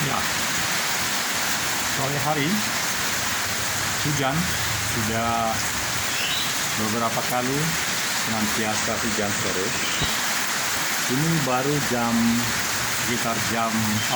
Ya, sore hari hujan sudah beberapa kali senantiasa hujan sore. Ini baru sekitar jam 4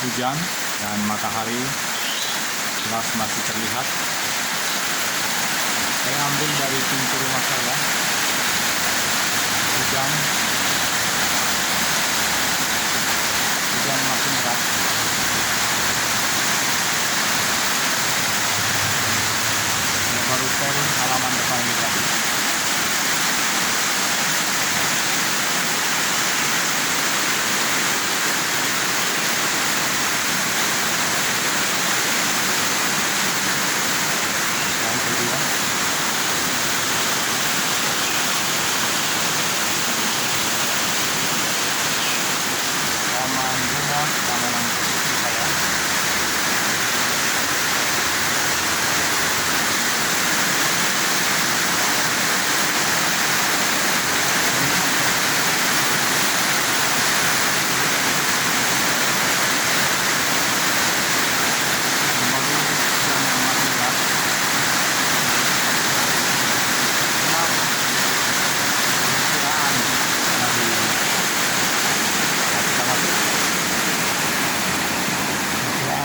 hujan dan matahari jelas masih terlihat. Saya ambil dari pintu rumah saya. Hujan makin deras. Saya baru turun halaman depan ini tadi.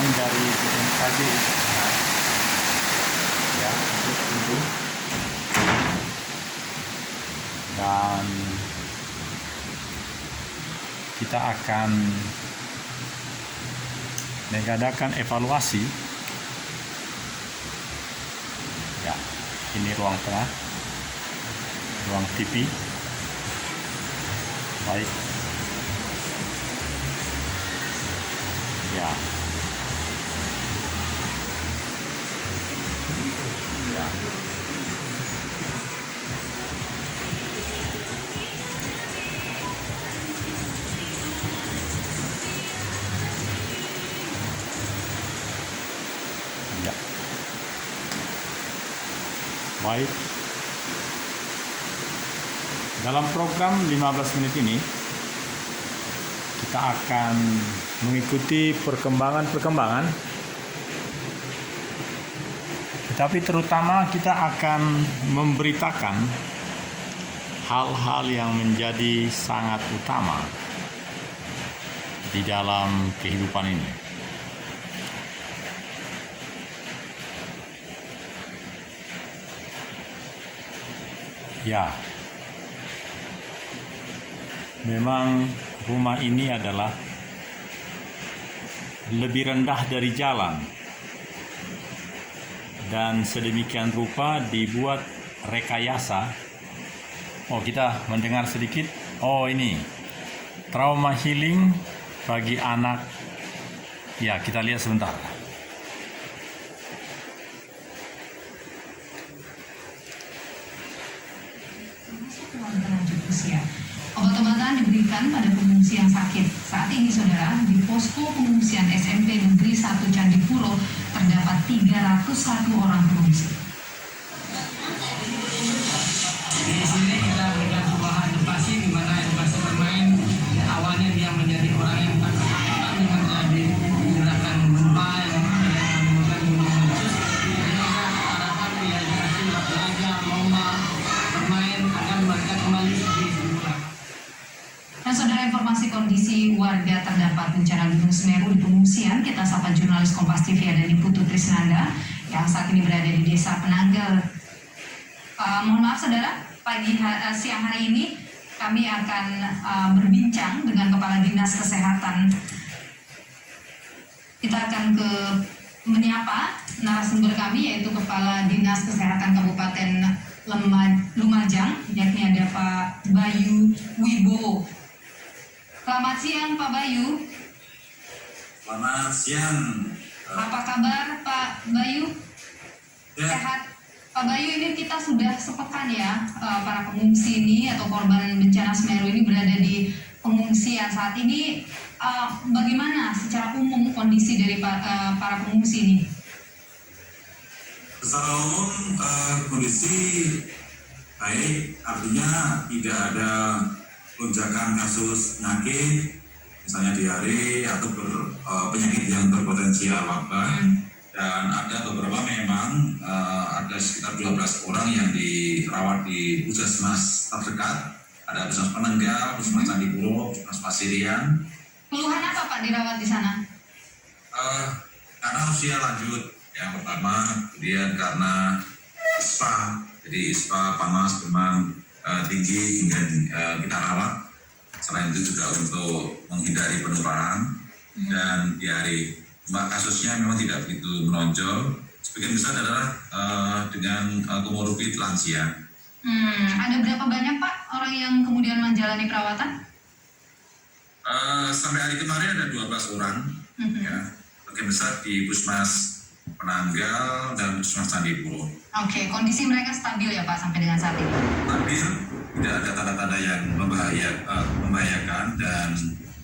Dari BMKG ya, itu dan kita akan mengadakan evaluasi ya. Ini ruang tengah, ruang TV. Baik ya. Ya. Baik. Dalam program 15 menit ini kita akan mengikuti perkembangan, tetapi terutama kita akan memberitakan hal-hal yang menjadi sangat utama di dalam kehidupan ini. Ya, memang rumah ini adalah lebih rendah dari jalan dan sedemikian rupa dibuat rekayasa. Oh, kita mendengar sedikit. Oh, ini trauma healing bagi anak. Ya, kita lihat sebentar. Obat-obatan diberikan pada pengungsi yang sakit. Saat ini, saudara, di posko pengungsian SMP Negeri 1 Candipuro terdapat 301 orang pengungsi. Di sini kita berikan sebuah edukasi di mana edukasi bermain awalnya dia menjadi orang yang takut menjadi gerakan gempa yang menimbulkan gunung meletus. Jadi kita harapkan dia dikasih belajar, lomba, bermain agar mereka kembali seperti semula. Dan saudara, informasi kondisi warga terdampak bencana Gunung Semeru di pengungsian, kita sapa jurnalis Kompas TV ada di Putu Trisnanda yang saat ini berada di Desa Penanggal. Mohon maaf saudara, siang hari ini kami akan berbincang dengan Kepala Dinas Kesehatan. Kita akan menyapa narasumber kami, yaitu Kepala Dinas Kesehatan Kabupaten Lumajang, yakni ada Pak Bayu Wibowo. Selamat siang Pak Bayu. Selamat siang. Apa kabar Pak Bayu? Ya. Sehat? Pak Bayu, ini kita sudah sepekan ya, para pengungsi ini atau korban bencana Semeru ini berada di pengungsian. Saat ini bagaimana secara umum kondisi dari para pengungsi ini? Secara umum kondisi baik, artinya tidak ada lonjakan kasus penyakit, misalnya diare atau penyakit yang berpotensial wabah. Dan ada beberapa memang ada sekitar 12 orang yang dirawat di puskesmas terdekat. Ada puskesmas Penanggal, puskesmas Candipuro, puskesmas Pasirian. Keluhan apa Pak dirawat di sana? Karena usia lanjut yang pertama, kemudian karena ISPA, jadi ISPA panas, demam tinggi hingga kita rawat. Selain itu juga untuk menghindari penularan dan diare. Kasusnya memang tidak begitu menonjol. Sebagian besar adalah dengan komorbid lansia. Ada berapa banyak Pak orang yang kemudian menjalani perawatan? Sampai hari kemarin ada 12 orang. Ya, sebagian besar di Puskesmas Penanggal dan Puskesmas Candipuro. Oke, kondisi mereka stabil ya Pak sampai dengan saat ini? Stabil, tidak ada tanda-tanda yang membahayakan, dan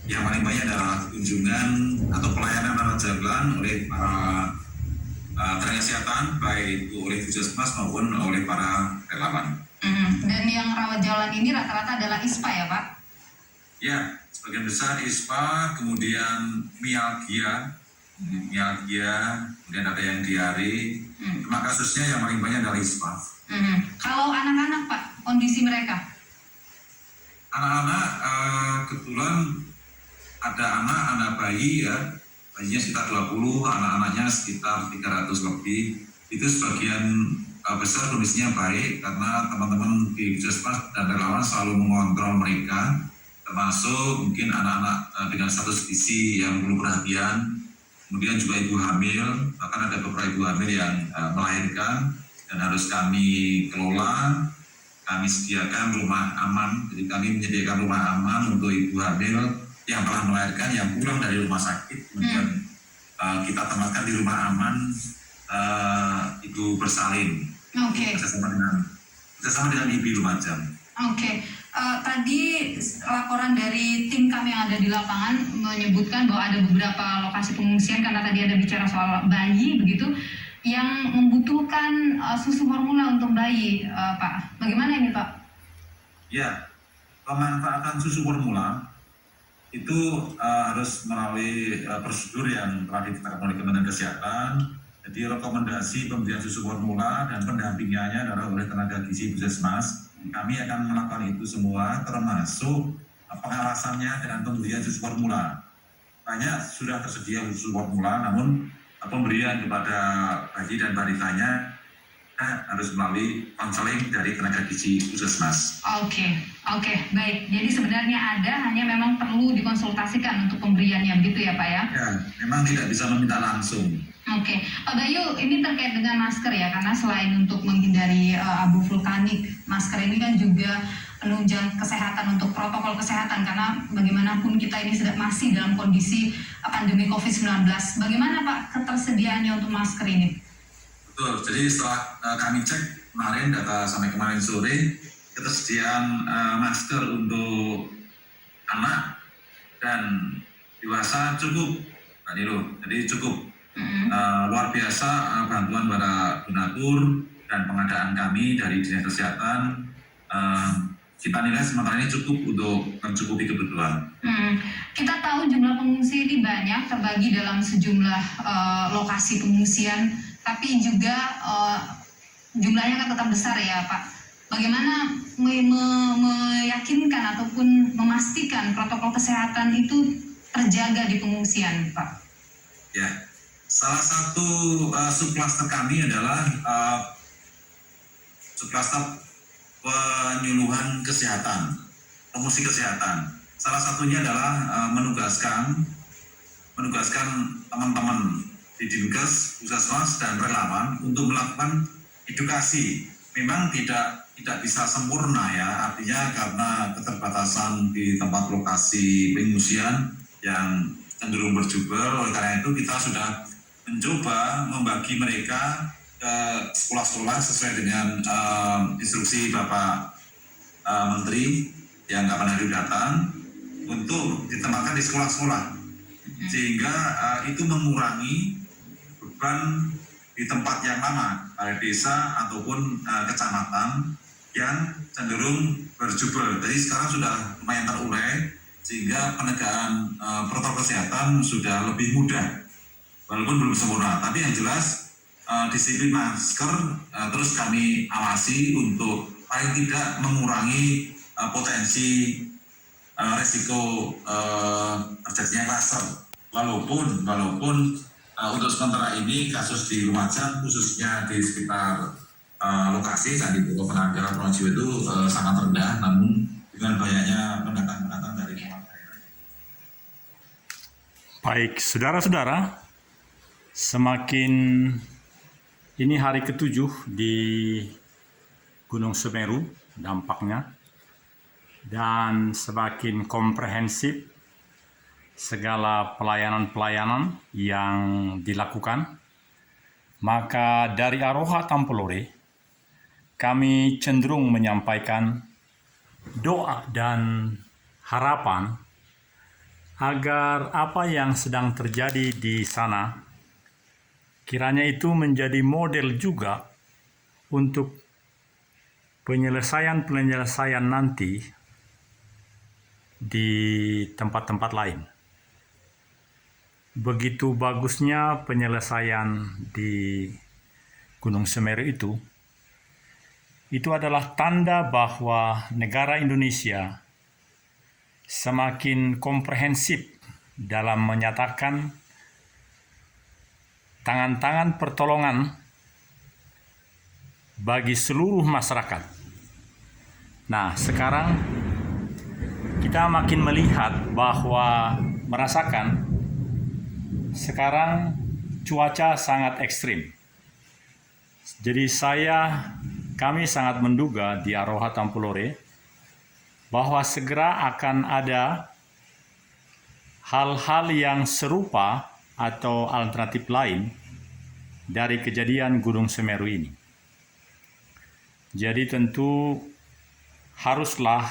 yang paling banyak adalah kunjungan atau pelayanan rawat jalan oleh para tenaga kesehatan, baik itu oleh puskesmas maupun oleh para relawan. Dan yang rawat jalan ini rata-rata adalah ISPA ya Pak? Ya, sebagian besar ISPA, kemudian mialgia, kemudian ada yang diare. Cuma kasusnya yang paling banyak adalah ISPA. Kalau anak-anak Pak, kondisi mereka? Anak-anak kebetulan ada anak bayi ya, bayinya sekitar 20, anak-anaknya sekitar 300 lebih. Itu sebagian besar kondisinya baik karena teman-teman di puskesmas dan relawan selalu mengontrol mereka, termasuk mungkin anak-anak dengan status gizi yang perlu perhatian, kemudian juga ibu hamil, bahkan ada beberapa ibu hamil yang melahirkan dan harus kami kelola. Kami sediakan rumah aman, jadi kami menyediakan rumah aman untuk ibu hamil yang telah melahirkan, yang pulang dari rumah sakit, kemudian kita tempatkan di rumah aman ibu bersalin. Bersama dengan Ibu Lumajang. Tadi laporan dari tim kami yang ada di lapangan menyebutkan bahwa ada beberapa lokasi pengungsian, karena tadi ada bicara soal bayi begitu, yang membutuhkan susu formula untuk bayi, Pak. Bagaimana ini, Pak? Ya, pemanfaatan susu formula itu harus melalui prosedur yang telah ditetapkan oleh Kementerian Kesehatan. Jadi rekomendasi pemberian susu formula dan pendampingannya adalah oleh tenaga gizi puskesmas. Kami akan melakukan itu semua, termasuk pengawasannya dan pemberian susu formula. Banyak sudah tersedia susu formula, namun pemberian kepada bayi dan balitanya harus melalui konseling dari tenaga gizi puskesmas. Oke, baik. Jadi sebenarnya ada, hanya memang perlu dikonsultasikan untuk pemberiannya, begitu ya Pak ya? Ya, memang tidak bisa meminta langsung. Pak Bayu, ini terkait dengan masker ya, karena selain untuk menghindari abu vulkanik, masker ini kan juga penunjang kesehatan untuk protokol kesehatan, karena bagaimanapun kita ini masih dalam kondisi pandemi COVID-19. Bagaimana Pak ketersediaannya untuk masker ini? Betul, jadi setelah kami cek kemarin, data sampai kemarin sore, ketersediaan masker untuk anak dan dewasa cukup, Pak Nilo, jadi cukup. Luar biasa bantuan para donatur dan pengadaan kami dari Dinas Kesehatan. Kita nilai sementara ini cukup untuk mencukupi kebutuhan. Kita tahu jumlah pengungsi ini banyak, terbagi dalam sejumlah lokasi pengungsian, tapi juga jumlahnya kan tetap besar ya Pak. Bagaimana meyakinkan ataupun memastikan protokol kesehatan itu terjaga di pengungsian, Pak? Ya, salah satu subklaster kami adalah subklaster penyuluhan kesehatan, promosi kesehatan. Salah satunya adalah menugaskan teman-teman di Dinkes, Puskesmas dan relawan untuk melakukan edukasi. Memang tidak bisa sempurna ya, artinya karena keterbatasan di tempat lokasi pengungsian yang cenderung berjubel. Oleh karena itu kita sudah mencoba membagi mereka ke sekolah-sekolah sesuai dengan instruksi Bapak Menteri yang kapan hari datang untuk ditempatkan di sekolah-sekolah, sehingga itu mengurangi beban di tempat yang lama, pada desa ataupun kecamatan yang cenderung berjubel. Jadi sekarang sudah lumayan terurai, sehingga penegakan protokol kesehatan sudah lebih mudah, walaupun belum sempurna. Tapi yang jelas disiplin masker terus kami awasi untuk paling tidak mengurangi potensi resiko terjadinya klaster. Walaupun untuk sementara ini kasus di Lumajang khususnya di sekitar lokasi Candi Borobudur Penanggal Pronojiwo itu sangat rendah, namun dengan banyaknya pendatang dari luar daerah. Baik, saudara-saudara, semakin ini hari ke-7 di Gunung Semeru dampaknya, dan semakin komprehensif segala pelayanan-pelayanan yang dilakukan, maka dari Aroha Tampolore kami cenderung menyampaikan doa dan harapan agar apa yang sedang terjadi di sana kiranya itu menjadi model juga untuk penyelesaian nanti di tempat-tempat lain. Begitu bagusnya penyelesaian di Gunung Semeru itu adalah tanda bahwa negara Indonesia semakin komprehensif dalam menyatakan tangan-tangan pertolongan bagi seluruh masyarakat. Nah, sekarang kita makin melihat bahwa merasakan sekarang cuaca sangat ekstrim. Jadi kami sangat menduga di Aroha Tampolore bahwa segera akan ada hal-hal yang serupa atau alternatif lain dari kejadian Gunung Semeru ini. Jadi tentu haruslah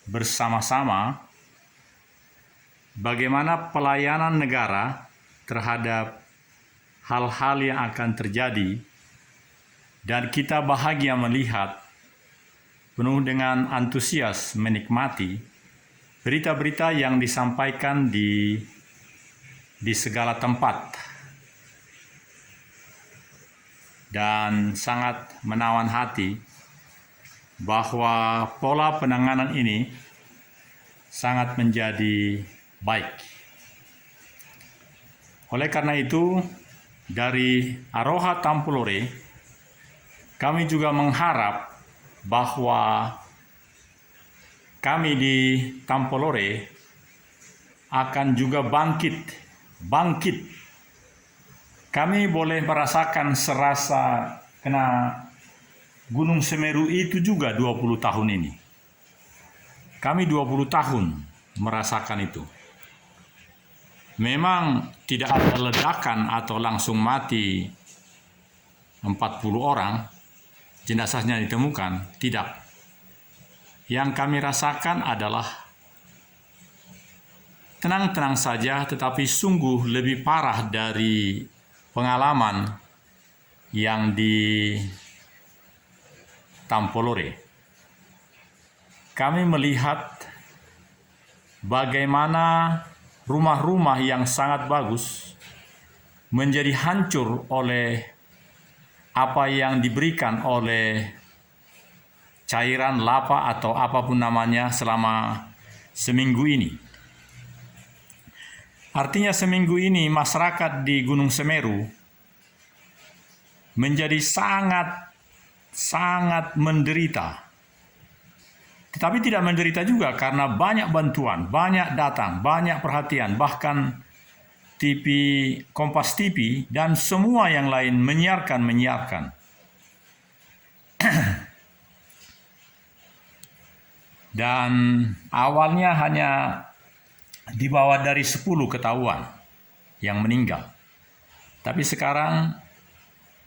bersama-sama bagaimana pelayanan negara terhadap hal-hal yang akan terjadi, dan kita bahagia melihat penuh dengan antusias menikmati berita-berita yang disampaikan di segala tempat, dan sangat menawan hati bahwa pola penanganan ini sangat menjadi baik. Oleh karena itu, dari Aroha Tampolore kami juga mengharap bahwa kami di Tampolore akan juga bangkit. Kami boleh merasakan serasa kena Gunung Semeru itu juga 20 tahun ini. Kami 20 tahun merasakan itu. Memang tidak ada ledakan atau langsung mati 40 orang, jenazahnya ditemukan, tidak. Yang kami rasakan adalah tenang-tenang saja, tetapi sungguh lebih parah dari pengalaman yang di Tampolore. Kami melihat bagaimana rumah-rumah yang sangat bagus menjadi hancur oleh apa yang diberikan oleh cairan lava atau apapun namanya selama seminggu ini. Artinya seminggu ini masyarakat di Gunung Semeru menjadi sangat menderita. Tetapi tidak menderita juga karena banyak bantuan, banyak datang, banyak perhatian, bahkan TV, Kompas TV, dan semua yang lain menyiarkan. Dan awalnya hanya di bawah dari 10 ketahuan yang meninggal. Tapi sekarang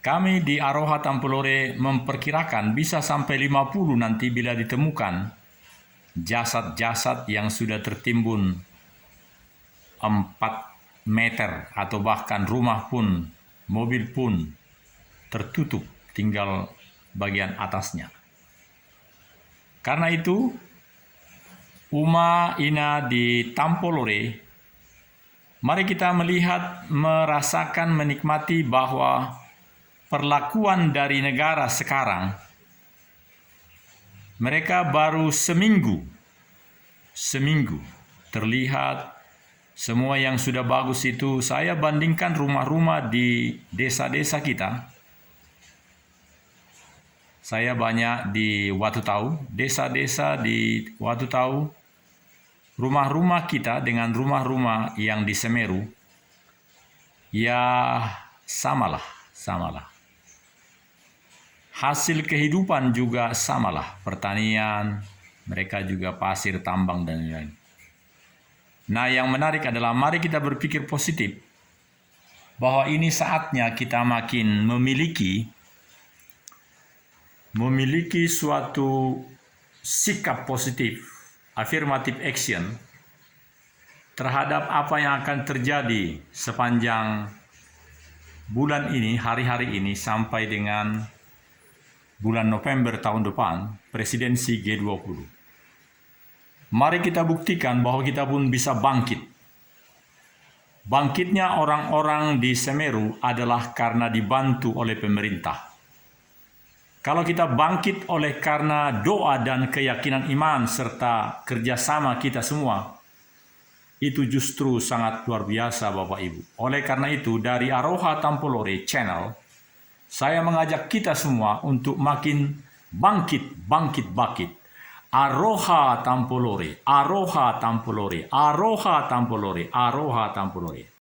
kami di Aroha Tampolore memperkirakan bisa sampai 50 nanti bila ditemukan jasad-jasad yang sudah tertimbun 4 meter atau bahkan rumah pun, mobil pun tertutup, tinggal bagian atasnya. Karena itu Uma Ina di Tampolore, mari kita melihat, merasakan, menikmati bahwa perlakuan dari negara sekarang, mereka baru seminggu terlihat semua yang sudah bagus itu. Saya bandingkan rumah-rumah di desa-desa kita. Saya banyak di Watutau, desa-desa di Watutau, rumah-rumah kita dengan rumah-rumah yang di Semeru, ya samalah. Hasil kehidupan juga samalah, pertanian, mereka juga pasir, tambang, dan lain-lain. Nah, yang menarik adalah mari kita berpikir positif, bahwa ini saatnya kita makin memiliki suatu sikap positif, affirmative action, terhadap apa yang akan terjadi sepanjang bulan ini, hari-hari ini, sampai dengan bulan November tahun depan, presidensi G20. Mari kita buktikan bahwa kita pun bisa bangkit. Bangkitnya orang-orang di Semeru adalah karena dibantu oleh pemerintah. Kalau kita bangkit oleh karena doa dan keyakinan iman serta kerjasama kita semua, itu justru sangat luar biasa Bapak Ibu. Oleh karena itu, dari Aroha Tampolore Channel, saya mengajak kita semua untuk makin bangkit. Aroha Tampolore, Aroha Tampolore, Aroha Tampolore, Aroha Tampolore.